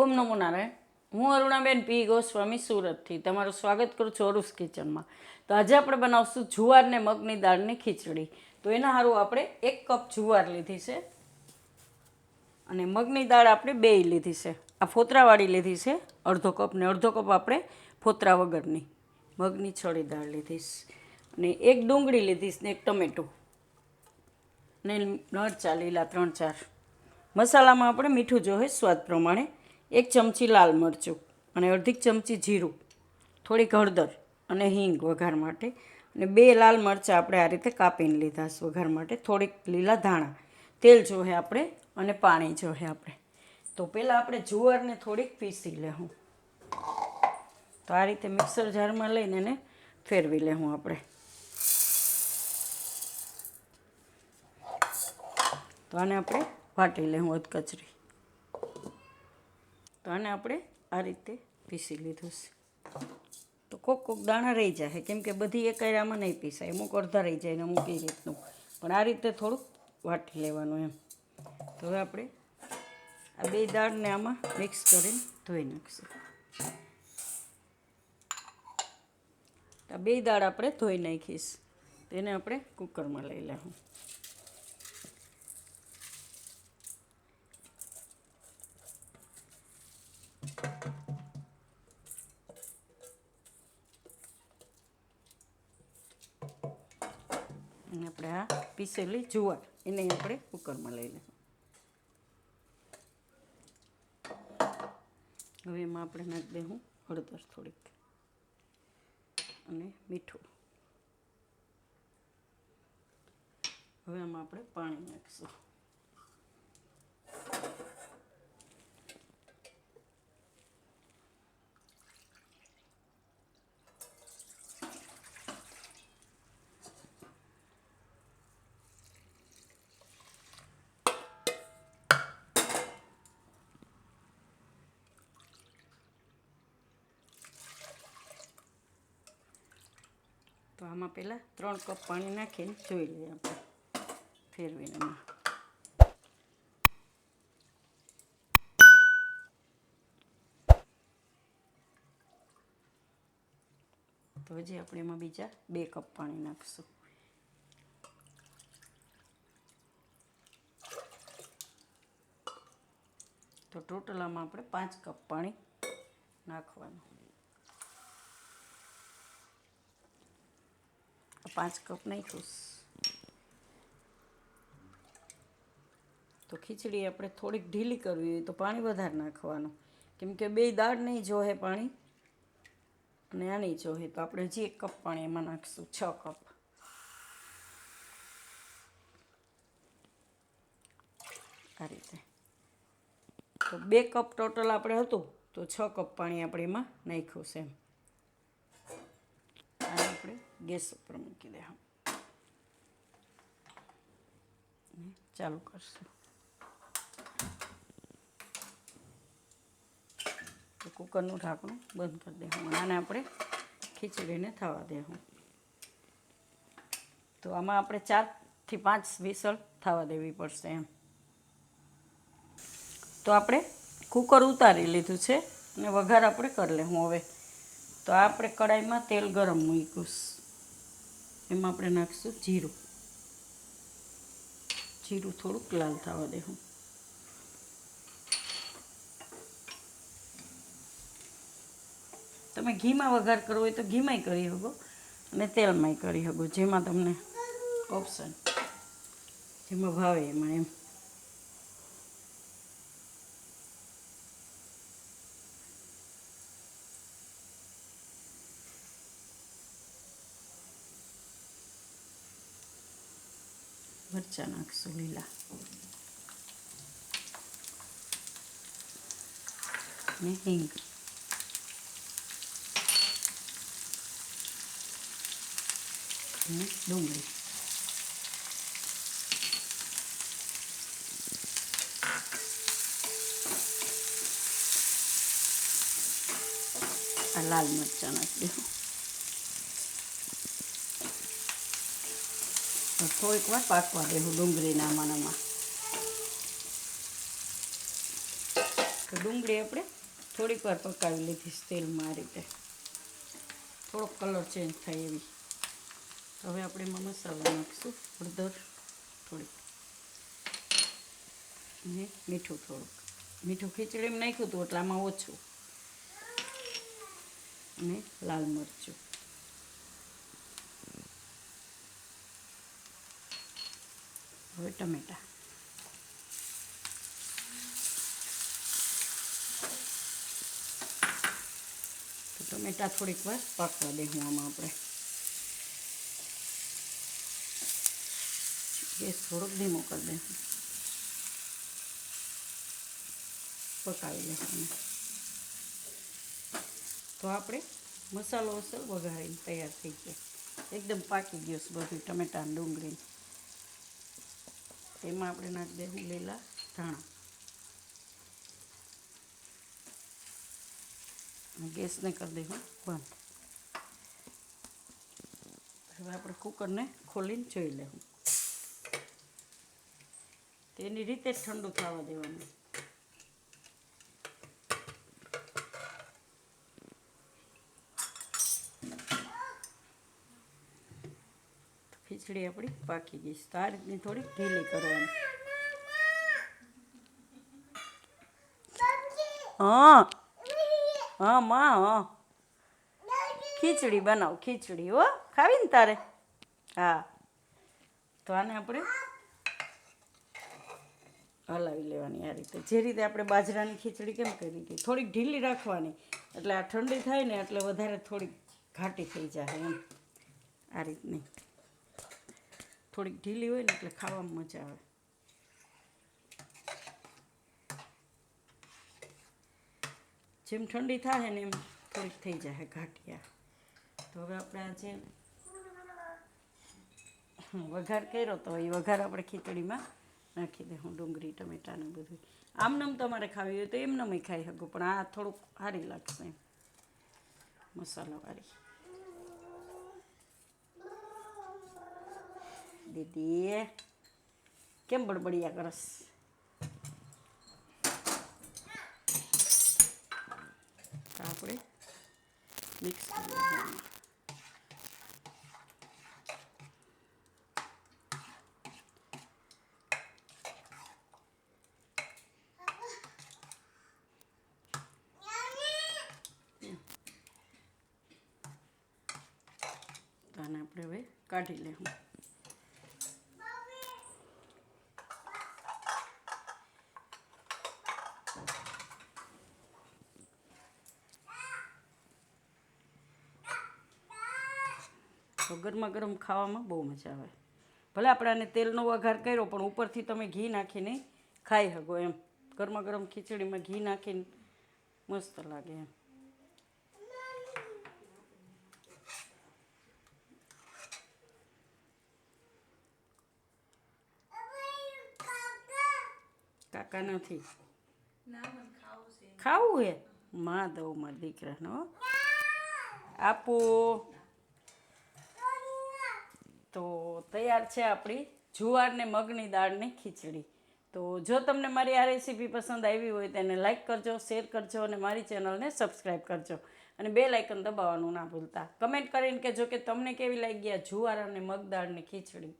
ઓમ નમો નારાયણ. હું અરુણાબેન પી ગોસ્વામી સુરતથી તમારું સ્વાગત કરું છું અરુસ કિચનમાં. તો આજે આપણે બનાવશું જુવાર ને મગની દાળની ખીચડી. તો એના સારું આપણે 1 કપ જુવાર લીધી છે અને મગની દાળ આપણે 2 લીધી છે. આ ફોતરાવાળી લીધી છે અડધો કપ ને અડધો કપ આપણે ફોતરા વગરની મગની છળી દાળ લીધી છે અને 1 ડુંગળી લીધી છે ને 1 ટમેટું ને મરચાં લીલા 3-4. મસાલામાં આપણે મીઠું જોઈએ સ્વાદ પ્રમાણે, 1 ચમચી લાલ મરચું અને અડધી ચમચી જીરું, થોડીક હળદર અને હિંગ વઘાર માટે, અને 2 લાલ મરચાં આપણે આ રીતે કાપીને લીધા છે વઘાર માટે, થોડીક લીલા ધાણા, તેલ જોઈએ આપણે અને પાણી જોઈએ આપણે. તો પહેલાં આપણે જુવારને થોડીક પીસી લેવું. તો આ રીતે મિક્સર જારમાં લઈને એને ફેરવી લેવું આપણે. તો આને આપણે વાટી લેવું અધકચરી. તો આને આપણે આ રીતે પીસી લીધું છે. તો કોક દાણા રહી જાય કેમ કે બધી એકાયરામાં નહીં પીસાય, અમુક અડધા રહી જાય ને અમુક એ રીતનું, પણ આ રીતે થોડુંક વાટી લેવાનું એમ. તો હવે આપણે આ 2 દાળને આમાં મિક્સ કરીને ધોઈ નાખીશું. આ 2 દાળ આપણે ધોઈ નાખીશ, તેને આપણે કુકરમાં લઈ લેવું. અને આપણે આ પીસેલી જુવાર એને આપણે કુકરમાં લઈ લઈશું. હવે એમાં આપણે નાખી દઈશું હળદર થોડીક અને મીઠું. હવે આમાં આપણે પાણી નાખીશું. તો આમાં પહેલાં 3 કપ પાણી નાખીને જોઈ લઈએ આપણે ફેરવીને એમાં. તો હજી આપણે એમાં બીજા 2 કપ પાણી નાખીશું. તો ટોટલ આમાં આપણે 5 કપ પાણી નાખવાનું. 5 કપ નાખ્યું. તો ખીચડી આપણે થોડીક ઢીલી કરવી હોય તો પાણી વધારે નાખવાનું, કેમ કે 2 દાળ નહીં જોહે પાણી અને આ નહીં જોહે. તો આપણે હજી 1 કપ પાણી એમાં નાખીશું, 6 કપ. આ રીતે તો 2 કપ ટોટલ આપણે હતું તો 6 કપ પાણી આપણે એમાં નાખ્યું છે એમ. આને આપણે ગેસ ઉપર મૂકી દે ચાલુ કરશું. તો કુકરનું ઢાંકણું બંધ કરી દેવું. આને આપણે ખીચડીને થવા દેવું. તો આમાં આપણે 4 થી 5 વિસલ થવા દેવી પડશે એમ. તો આપણે કુકર ઉતારી લીધું છે અને વઘાર આપણે કરી લેવું હવે. તો આપણે કડાઈમાં તેલ ગરમ મૂક્યું, એમાં આપણે નાખીશું જીરું. જીરું થોડુંક લાલ થવા દેવું. તમે ઘીમાં વઘાર કરવો હોય તો ઘીમાંય કરી શકો અને તેલમાંય કરી શકો, જેમાં તમને ઓપ્શન જેમાં ભાવે એમાં એમ. મરચાં નાખશું લીલા ને હિંગ અને ડુંગળી. આ લાલ મરચાં નાખી દઉં. થોડીક વાર પાકવા દેવું ડુંગળીના આમાં. તો ડુંગળી આપણે થોડીક વાર પકાવી લીધી તેલમાં આ રીતે, થોડોક કલર ચેન્જ થાય એવી. હવે આપણે એમાં મસાલો નાખીશું, હળદર થોડીક અને મીઠું થોડુંક. મીઠું ખીચડીમાં નાખ્યું હતું એટલે આમાં ઓછું, અને લાલ મરચું. હવે ટમેટાં. તો ટમેટાં થોડીક વાર પાકવા દેવું આમાં આપણે. ગેસ થોડોક ધીમો કરી દે, પકાવી લેવાનું. તો આપણે મસાલો અસર વઘારીને તૈયાર થઈ ગયો, એકદમ પાકી ગયો છે બધું ટમેટાં ડુંગળી. એમાં આપણે નાખી દઈશું લીલા ધાણા. ગેસને કરી દઈશું બંધ. હવે આપણે કુકરને ખોલીને જોઈ લેવું. તેની રીતે જ ઠંડુ થવા દેવાનું. ખીચડી આપણી પાકી ગઈ છે. તો આ રીતની થોડી ઢીલી કરવાની. હા હા માં, હા ખીચડી બનાવ, ખીચડી હો ખાવી ને તારે? હા. તો આને આપણે હલાવી લેવાની આ રીતે, જે રીતે આપણે બાજરાની ખીચડી કેમ કરી હતી, થોડીક ઢીલી રાખવાની. એટલે આ ઠંડી થાય ને એટલે વધારે થોડીક ઘાટી થઈ જાય એમ. આ રીતની થોડીક ઢીલી હોય ને એટલે ખાવામાં મજા આવે. જેમ ઠંડી થાય ને એમ થોડીક થઈ જાય ઘાટિયા. તો હવે આપણે આ જે વઘાર કર્યો તો એ વઘાર આપણે ખીચડીમાં નાખી દે. હું ડુંગળી ટમેટાને બધું આમનામ તમારે ખાવી હોય તો એમનામ ખાઈ શકું, પણ આ થોડુંક સારી લાગશે એમ મસાલાવાળી. દીદી કેમ બડબડિયા કરસ? આપણે મિક્સ કરી દેવાનું. આને આપણે હવે કાઢી લેવું. તો ગરમા ગરમ ખાવામાં બહુ મજા આવે. ભલે આપણે આને તેલનો વઘાર કર્યો પણ ઉપરથી તમે ઘી નાખીને ખાઈ શકો એમ. ગરમા ગરમ ખીચડીમાં ઘી નાખીને મસ્ત લાગે એમ. કાકા નથી ખાવું હે? માં દઉં મારા દીકરાને હો. આપો. તો તૈયાર છે આપણી જુવાર ને મગની દાળની ખીચડી. તો જો તમને મારી આ રેસીપી પસંદ આવી હોય તો એને લાઇક કરજો, શેર કરજો અને મારી ચેનલને સબસ્ક્રાઈબ કરજો. અને બેલ આઇકન દબાવવાનું ના ભૂલતા. કમેન્ટ કરીને કહેજો કે તમને કેવી લાગી આ જુવાર અને મગ દાળની ખીચડી.